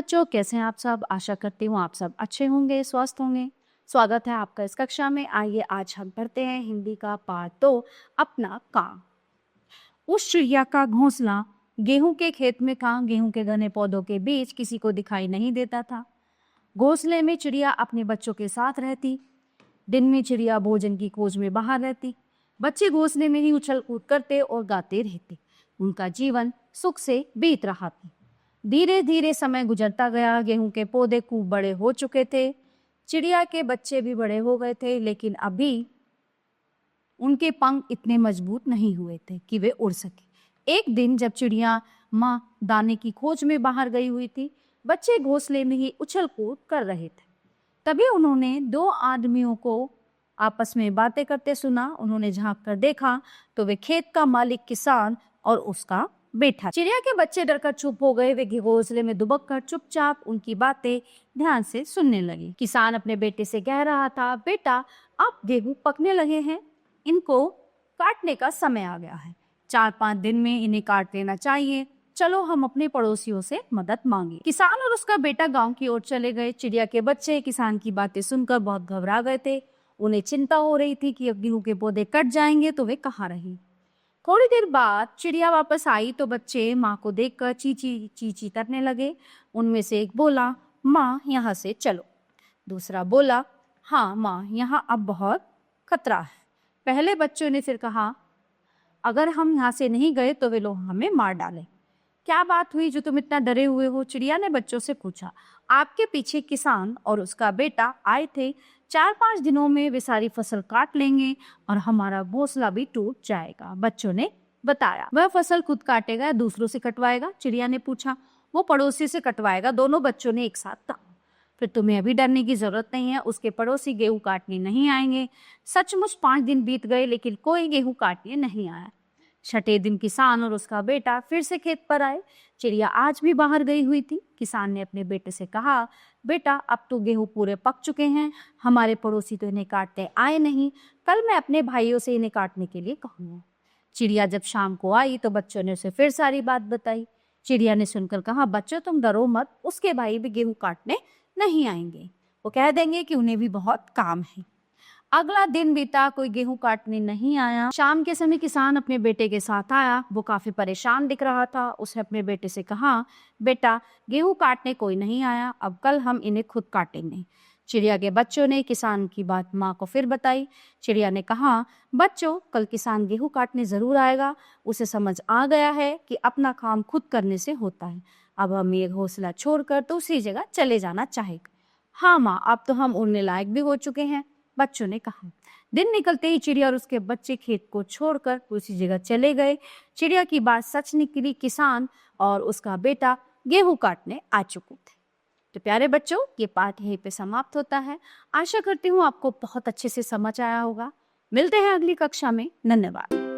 बच्चों, कैसे हैं आप सब। आशा करती हूँ आप सब अच्छे होंगे, स्वस्थ होंगे। स्वागत है आपका इस कक्षा में। आइए आज हम पढ़ते हैं हिंदी का पाठ 2, अपना काम। उस चिड़िया का घोंसला गेहूं के खेत में था। गेहूं के घने पौधों के बीच किसी को दिखाई नहीं देता था। घोंसले में चिड़िया अपने बच्चों के साथ रहती। दिन में चिड़िया भोजन की खोज में बाहर रहती। बच्चे घोंसले में ही उछल कूद करते और गाते रहते। उनका जीवन सुख से बीत रहा था। धीरे धीरे समय गुजरता गया। गेहूं के पौधे खूब बड़े हो चुके थे। चिड़िया के बच्चे भी बड़े हो गए थे, लेकिन अभी उनके पंख इतने मजबूत नहीं हुए थे कि वे उड़ सके। एक दिन जब चिड़िया माँ दाने की खोज में बाहर गई हुई थी, बच्चे घोंसले में ही उछल कूद कर रहे थे। तभी उन्होंने दो आदमियों को आपस में बातें करते सुना। उन्होंने झांक कर देखा तो वे खेत का मालिक किसान और उसका बेटा। चिड़िया के बच्चे डरकर चुप हो गए। वे घोंसले में दुबक कर चुपचाप उनकी बातें ध्यान से सुनने लगे। किसान अपने बेटे से कह रहा था, बेटा अब गेहूं पकने लगे हैं, इनको काटने का समय आ गया है। 4-5 दिन में इन्हें काट लेना चाहिए। चलो हम अपने पड़ोसियों से मदद मांगे। किसान और उसका बेटा गांव की ओर चले गए। चिड़िया के बच्चे किसान की बातें सुनकर बहुत घबरा गए थे। उन्हें चिंता हो रही थी कि अब गेहूं के पौधे कट जाएंगे तो वे कहाँ रहे। थोड़ी देर बाद चिड़िया वापस आई तो बच्चे माँ को देखकर चींची करने लगे। उनमें से एक बोला, माँ यहाँ से चलो। दूसरा बोला, हाँ माँ, यहाँ अब बहुत खतरा है। पहले बच्चों ने फिर कहा, अगर हम यहाँ से नहीं गए तो वे लोग हमें मार डालें। क्या बात हुई जो तुम इतना डरे हुए हो? चिड़िया ने बच्चों से पूछा। आपके पीछे किसान और उसका बेटा आए थे। 4-5 दिनों में वे सारी फसल काट लेंगे और हमारा घोंसला भी टूट जाएगा, बच्चों ने बताया। वह फसल खुद काटेगा या दूसरों से कटवाएगा? चिड़िया ने पूछा। वो पड़ोसी से कटवाएगा, दोनों बच्चों ने एक साथ कहा। फिर तुम्हें अभी डरने की जरूरत नहीं है, उसके पड़ोसी गेहूं काटने नहीं आएंगे। सचमुच 5 दिन बीत गए, लेकिन कोई गेहूं काटने नहीं आया। 6ठे दिन किसान और उसका बेटा फिर से खेत पर आए। चिड़िया आज भी बाहर गई हुई थी। किसान ने अपने बेटे से कहा, बेटा अब तो गेहूं पूरे पक चुके हैं, हमारे पड़ोसी तो इन्हें काटने आए नहीं। कल मैं अपने भाइयों से इन्हें काटने के लिए कहूंगा। चिड़िया जब शाम को आई तो बच्चों ने उसे फिर सारी बात बताई। चिड़िया ने सुनकर कहा, बच्चों तुम डरो मत, उसके भाई भी गेहूं काटने नहीं आएंगे। वो कह देंगे कि उन्हें भी बहुत काम है। अगला दिन बीता, कोई गेहूं काटने नहीं आया। शाम के समय किसान अपने बेटे के साथ आया। वो काफी परेशान दिख रहा था। उसने अपने बेटे से कहा, बेटा गेहूं काटने कोई नहीं आया, अब कल हम इन्हें खुद काटेंगे। चिड़िया के बच्चों ने किसान की बात माँ को फिर बताई। चिड़िया ने कहा, बच्चों कल किसान गेहूं काटने जरूर आएगा। उसे समझ आ गया है कि अपना काम खुद करने से होता है। अब हम ये घोंसला छोड़कर दूसरी जगह चले जाना चाहेगा। हाँ माँ, अब तो हम उड़ने लायक भी हो चुके हैं, बच्चों ने कहा। दिन निकलते ही चिड़िया और उसके बच्चे खेत को छोड़कर दूसरी जगह चले गए। चिड़िया की बात सच निकली। किसान और उसका बेटा गेहूं काटने आ चुके थे। तो प्यारे बच्चों, ये पाठ यहीं पे समाप्त होता है। आशा करती हूँ आपको बहुत अच्छे से समझ आया होगा। मिलते हैं अगली कक्षा में। धन्यवाद।